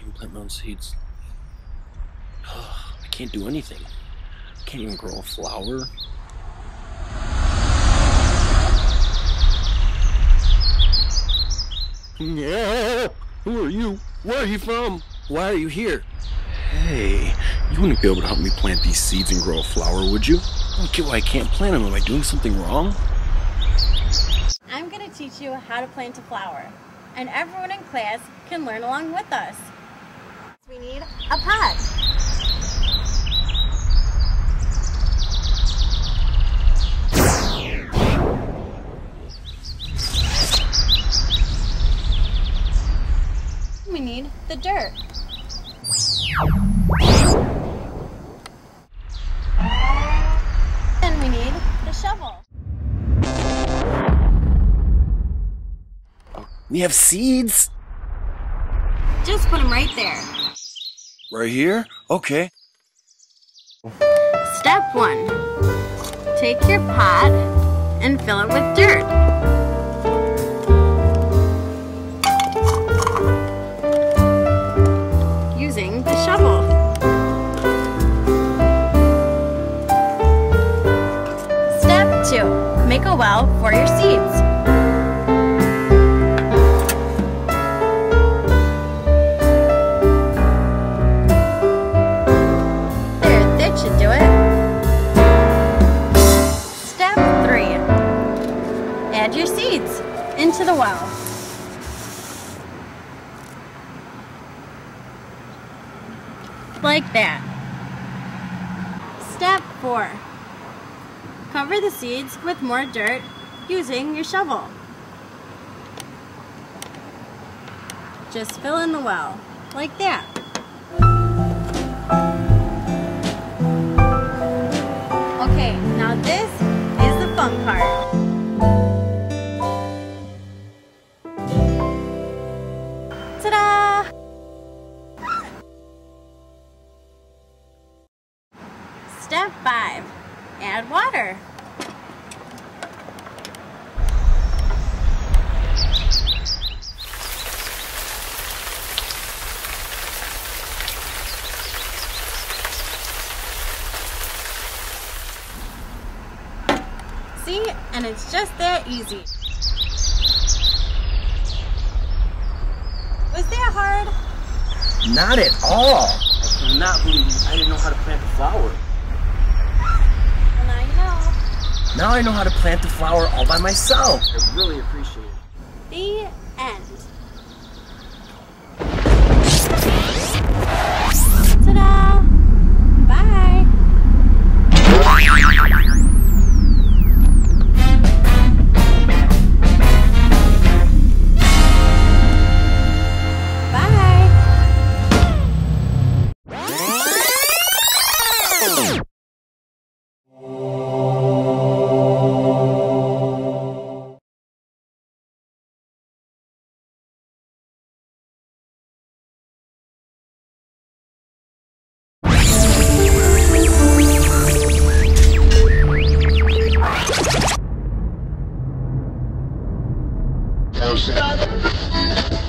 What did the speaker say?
even plant my own seeds. I can't do anything. I can't even grow a flower. Yeah. Who are you? Where are you from? Why are you here? Hey, you wouldn't be able to help me plant these seeds and grow a flower, would you? I don't get why I can't plant them. Am I doing something wrong? I'm going to teach you how to plant a flower, and everyone in class can learn along with us. We need a pot. We need the dirt. Then we need the shovel. We have seeds? Just put them right there. Right here? Okay. Step 1. Take your pot and fill it with dirt. Using the shovel. Step 2. Make a well for your seeds. Should do it. Step 3. Add your seeds into the well. Like that. Step 4. Cover the seeds with more dirt using your shovel. Just fill in the well, like that. Okay, now this is the fun part. Ta-da! Step 5. Add water. See? And it's just that easy. Was that hard? Not at all. I cannot believe I didn't know how to plant a flower. Well, now you know. Now I know how to plant a flower all by myself. I really appreciate it. The end. Ta-da! Bye! Stop.